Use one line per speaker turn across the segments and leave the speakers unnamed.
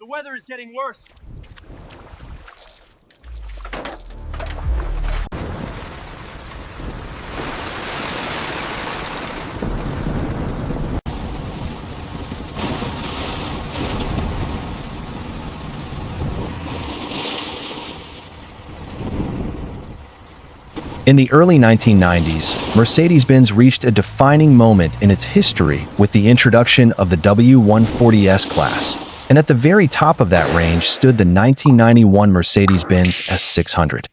The weather is getting worse.
In the early 1990s, Mercedes-Benz reached a defining moment in its history with the introduction of the W140 S-Class, and at the very top of that range stood the 1991 Mercedes-Benz S600.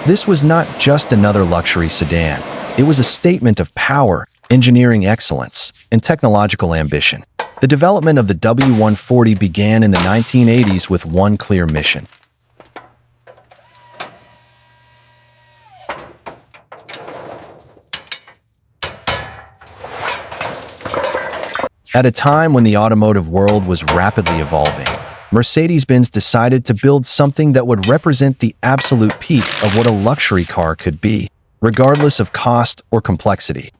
This was not just another luxury sedan. It was a statement of power, engineering excellence, and technological ambition. The development of the W140 began in the 1980s with one clear mission: at a time when the automotive world was rapidly evolving, Mercedes-Benz decided to build something that would represent the absolute peak of what a luxury car could be, regardless of cost or complexity.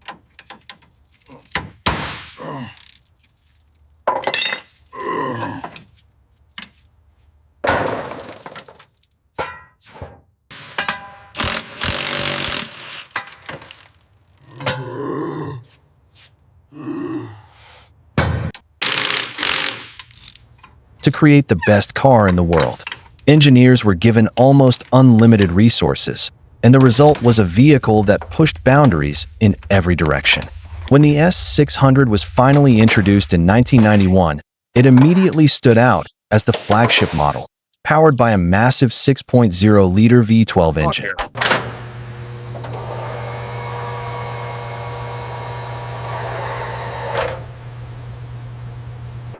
To create the best car in the world, engineers were given almost unlimited resources, and the result was a vehicle that pushed boundaries in every direction. When the S600 was finally introduced in 1991, it immediately stood out as the flagship model, powered by a massive 6.0-liter V12 engine.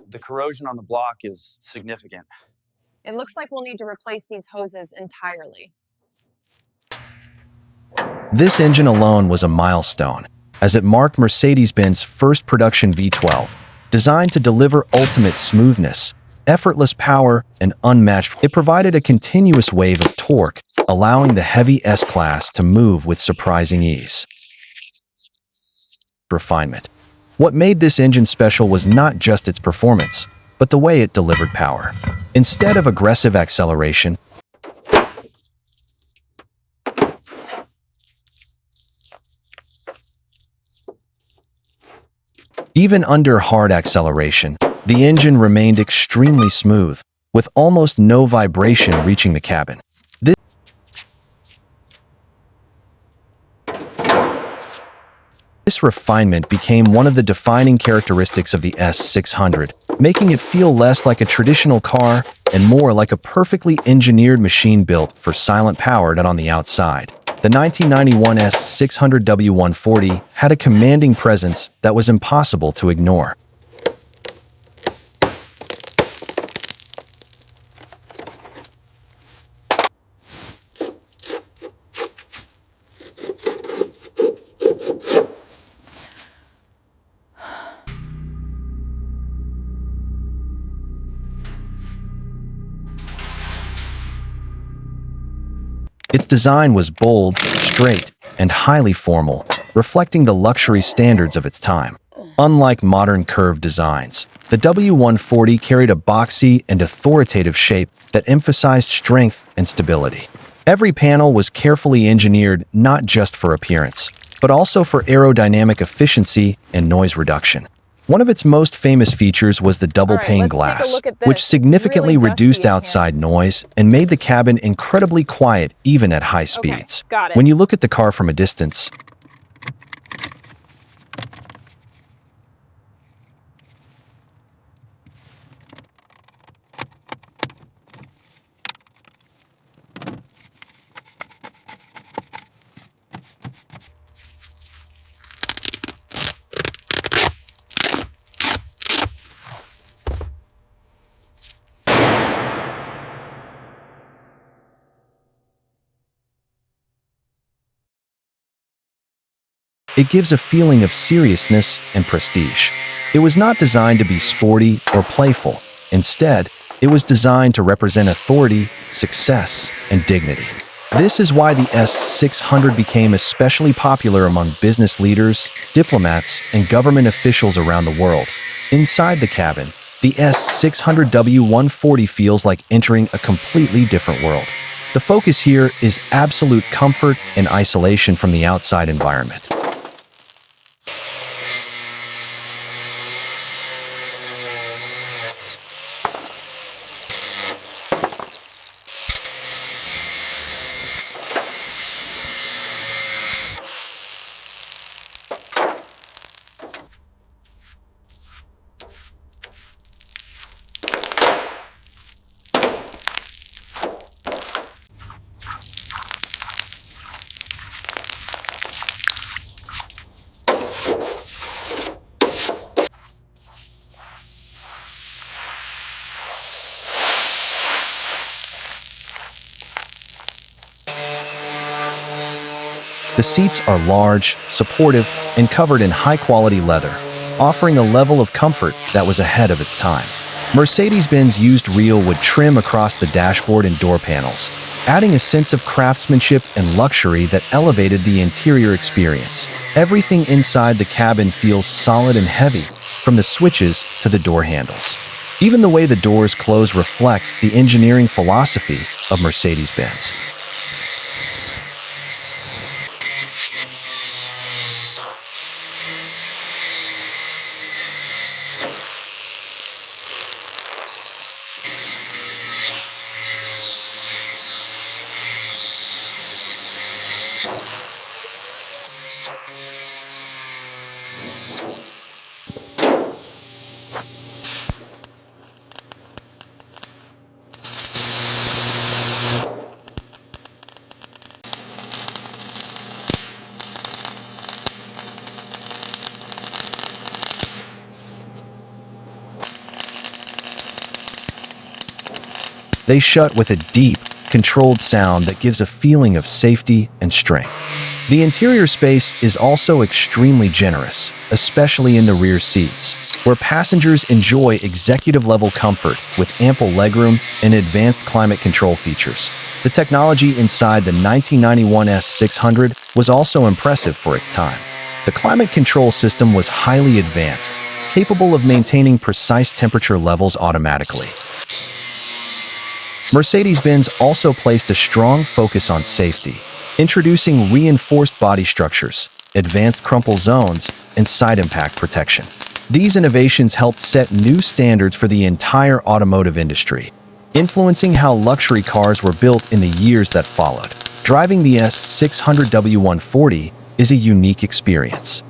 The corrosion on the block is significant.
It looks like we'll need to replace these hoses entirely.
This engine alone was a milestone, as it marked Mercedes-Benz's first production V12, designed to deliver ultimate smoothness, effortless power, and unmatched. It provided a continuous wave of torque, allowing the heavy S-Class to move with surprising ease. Refinement. What made this engine special was not just its performance, but the way it delivered power. Instead of aggressive acceleration, even under hard acceleration, the engine remained extremely smooth, with almost no vibration reaching the cabin. This refinement became one of the defining characteristics of the S600, making it feel less like a traditional car and more like a perfectly engineered machine built for silent power than on the outside. The 1991 S600 W140 had a commanding presence that was impossible to ignore. Its design was bold, straight, and highly formal, reflecting the luxury standards of its time. Unlike modern curved designs, the W140 carried a boxy and authoritative shape that emphasized strength and stability. Every panel was carefully engineered not just for appearance, but also for aerodynamic efficiency and noise reduction. One of its most famous features was the double-pane glass, which significantly reduced outside noise and made the cabin incredibly quiet even at high speeds.
Got it.
When you look at the car from a distance, It gives a feeling of seriousness and prestige. It was not designed to be sporty or playful. Instead, it was designed to represent authority, success, and dignity. This is why the S600 became especially popular among business leaders, diplomats, and government officials around the world. Inside the cabin, the S600 W140 feels like entering a completely different world. The focus here is absolute comfort and isolation from the outside environment. The seats are large, supportive, and covered in high-quality leather, offering a level of comfort that was ahead of its time. Mercedes-Benz used real wood trim across the dashboard and door panels, adding a sense of craftsmanship and luxury that elevated the interior experience. Everything inside the cabin feels solid and heavy, from the switches to the door handles. Even the way the doors close reflects the engineering philosophy of Mercedes-Benz. They shut with a deep, controlled sound that gives a feeling of safety and strength. The interior space is also extremely generous, especially in the rear seats, where passengers enjoy executive-level comfort with ample legroom and advanced climate control features. The technology inside the 1991 S600 was also impressive for its time. The climate control system was highly advanced, capable of maintaining precise temperature levels automatically. Mercedes-Benz also placed a strong focus on safety, introducing reinforced body structures, advanced crumple zones, and side impact protection. These innovations helped set new standards for the entire automotive industry, influencing how luxury cars were built in the years that followed. Driving the S600 W140 is a unique experience.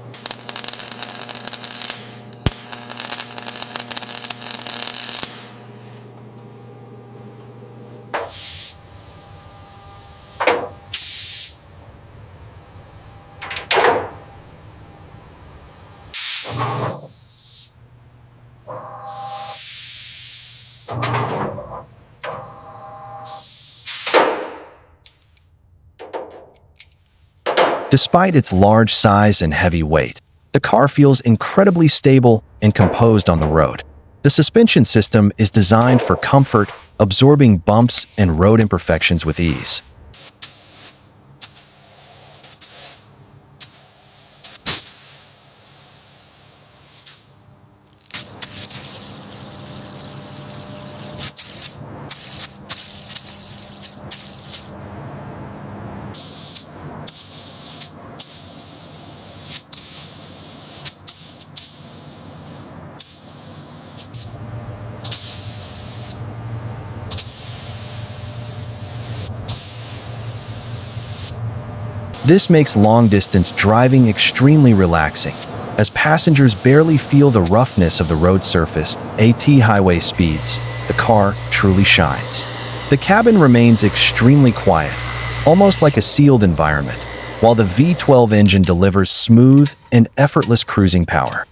Despite its large size and heavy weight, the car feels incredibly stable and composed on the road. The suspension system is designed for comfort, absorbing bumps and road imperfections with ease. This makes long-distance driving extremely relaxing, as passengers barely feel the roughness of the road surface. At highway speeds, the car truly shines. The cabin remains extremely quiet, almost like a sealed environment, while the V12 engine delivers smooth and effortless cruising power.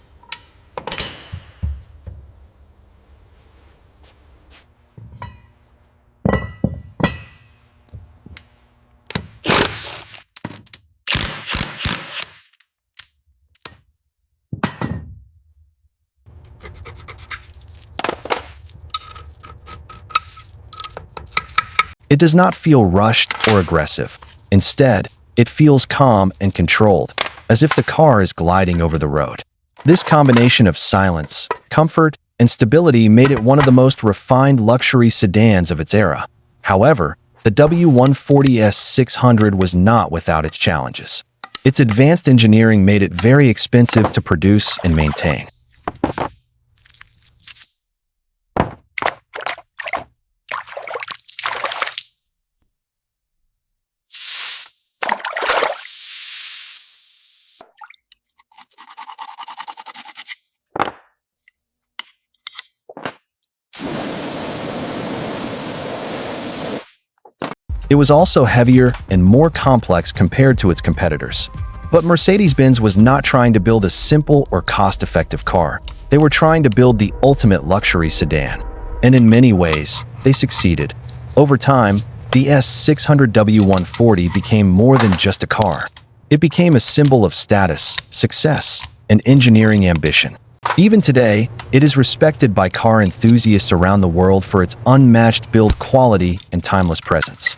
It does not feel rushed or aggressive. Instead, it feels calm and controlled, as if the car is gliding over the road. This combination of silence, comfort, and stability made it one of the most refined luxury sedans of its era. However, the W140 S600 was not without its challenges. Its advanced engineering made it very expensive to produce and maintain. It was also heavier and more complex compared to its competitors. But Mercedes-Benz was not trying to build a simple or cost-effective car. They were trying to build the ultimate luxury sedan. And in many ways, they succeeded. Over time, the S600 W140 became more than just a car. It became a symbol of status, success, and engineering ambition. Even today, it is respected by car enthusiasts around the world for its unmatched build quality and timeless presence.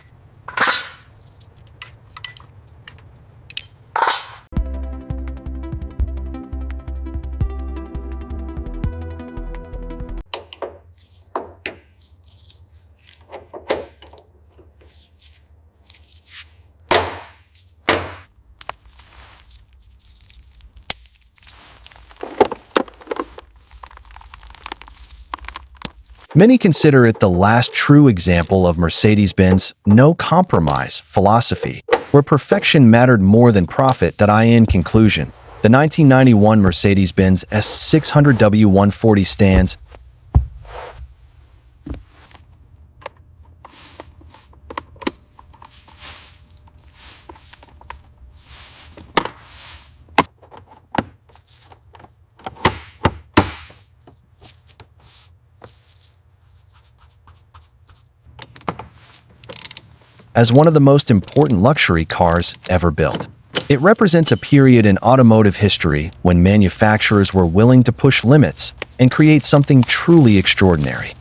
Many consider it the last true example of Mercedes-Benz no-compromise philosophy, where perfection mattered more than profit. In conclusion, the 1991 Mercedes-Benz S600 W140 stands as one of the most important luxury cars ever built. It represents a period in automotive history when manufacturers were willing to push limits and create something truly extraordinary.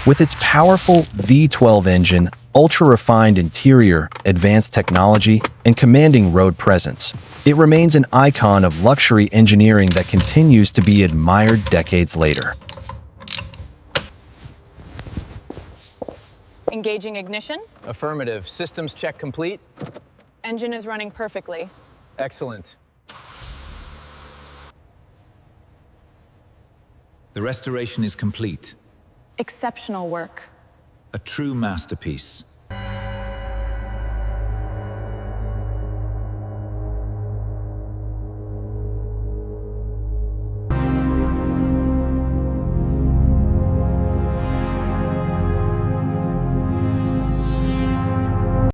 With its powerful V12 engine, ultra-refined interior, advanced technology, and commanding road presence, it remains an icon of luxury engineering that continues to be admired decades later.
Engaging ignition.
Affirmative. Systems check complete.
Engine is running perfectly.
Excellent.
The restoration is complete.
Exceptional work.
A true masterpiece.